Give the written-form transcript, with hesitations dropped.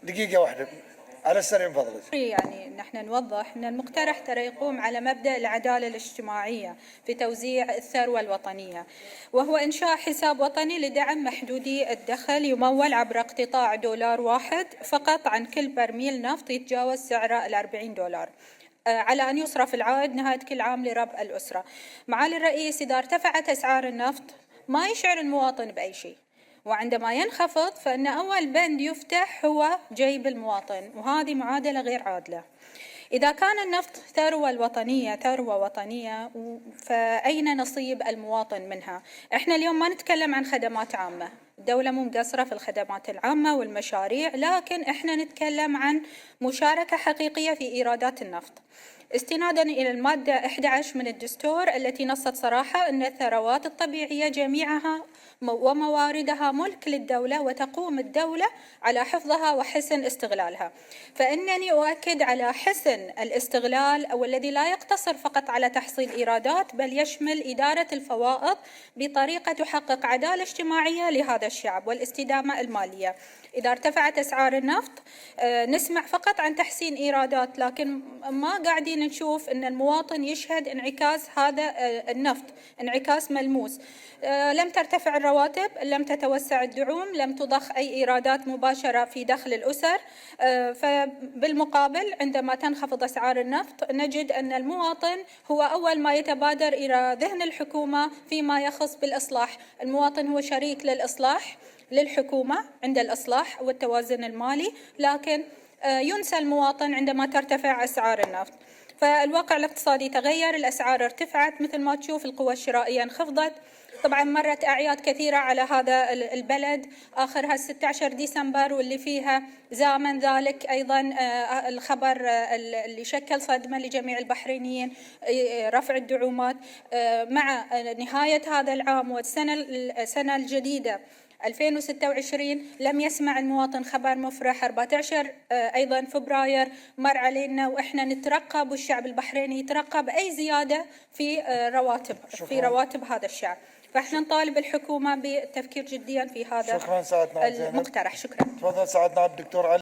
دقيقة واحدة على السريع من فضلك. يعني نحن نوضح أن المقترح ترى يقوم على مبدأ العدالة الاجتماعية في توزيع الثروة الوطنية، وهو إنشاء حساب وطني لدعم محدودي الدخل يمول عبر اقتطاع $1 فقط عن كل برميل نفط يتجاوز سعره $40، على أن يصرف العائد نهاية كل عام لربع الأسرة. معالي الرئيس، إذا ارتفعت أسعار النفط ما يشعر المواطن بأي شيء، وعندما ينخفض فإن أول بند يفتح هو جيب المواطن، وهذه معادلة غير عادلة. إذا كان النفط ثروة وطنية، فأين نصيب المواطن منها؟ إحنا اليوم ما نتكلم عن خدمات عامة، الدولة مو مقصرة في الخدمات العامة والمشاريع، لكن إحنا نتكلم عن مشاركة حقيقية في إيرادات النفط، استنادا إلى المادة 11 من الدستور التي نصت صراحة أن الثروات الطبيعية جميعها ومواردها ملك للدولة، وتقوم الدولة على حفظها وحسن استغلالها. فإنني أؤكد على حسن الاستغلال، والذي لا يقتصر فقط على تحصيل إيرادات، بل يشمل إدارة الفوائض بطريقة تحقق عدالة اجتماعية لهذا الشعب والاستدامة المالية. إذا ارتفعت أسعار النفط نسمع فقط عن تحسين إيرادات، لكن ما قاعدين نشوف أن المواطن يشهد انعكاس هذا النفط، انعكاس ملموس. لم ترتفع الرواتب، لم تتوسع الدعوم، لم تضخ أي إيرادات مباشرة في دخل الأسر. فبالمقابل عندما تنخفض أسعار النفط نجد أن المواطن هو أول ما يتبادر إلى ذهن الحكومة فيما يخص بالإصلاح. المواطن هو شريك للإصلاح للحكومة عند الإصلاح والتوازن المالي، لكن ينسى المواطن عندما ترتفع أسعار النفط. فالواقع الاقتصادي تغير، الأسعار ارتفعت، مثل ما تشوف القوى الشرائية انخفضت. طبعا مرت أعياد كثيرة على هذا البلد، آخرها 16 ديسمبر واللي فيها زامن ذلك أيضا الخبر اللي شكل صدمة لجميع البحرينيين، رفع الدعومات. مع نهاية هذا العام والسنة الجديدة 2026 لم يسمع المواطن خبر مفرح. 14 أيضا فبراير مر علينا وإحنا نترقب، والشعب البحريني يترقب أي زيادة في رواتب هذا الشعب. فإحنا نطالب الحكومة بالتفكير جديا في هذا شكرا سعادة نائب المقترح. شكرا. تفضل سعادة نائب الدكتور علي.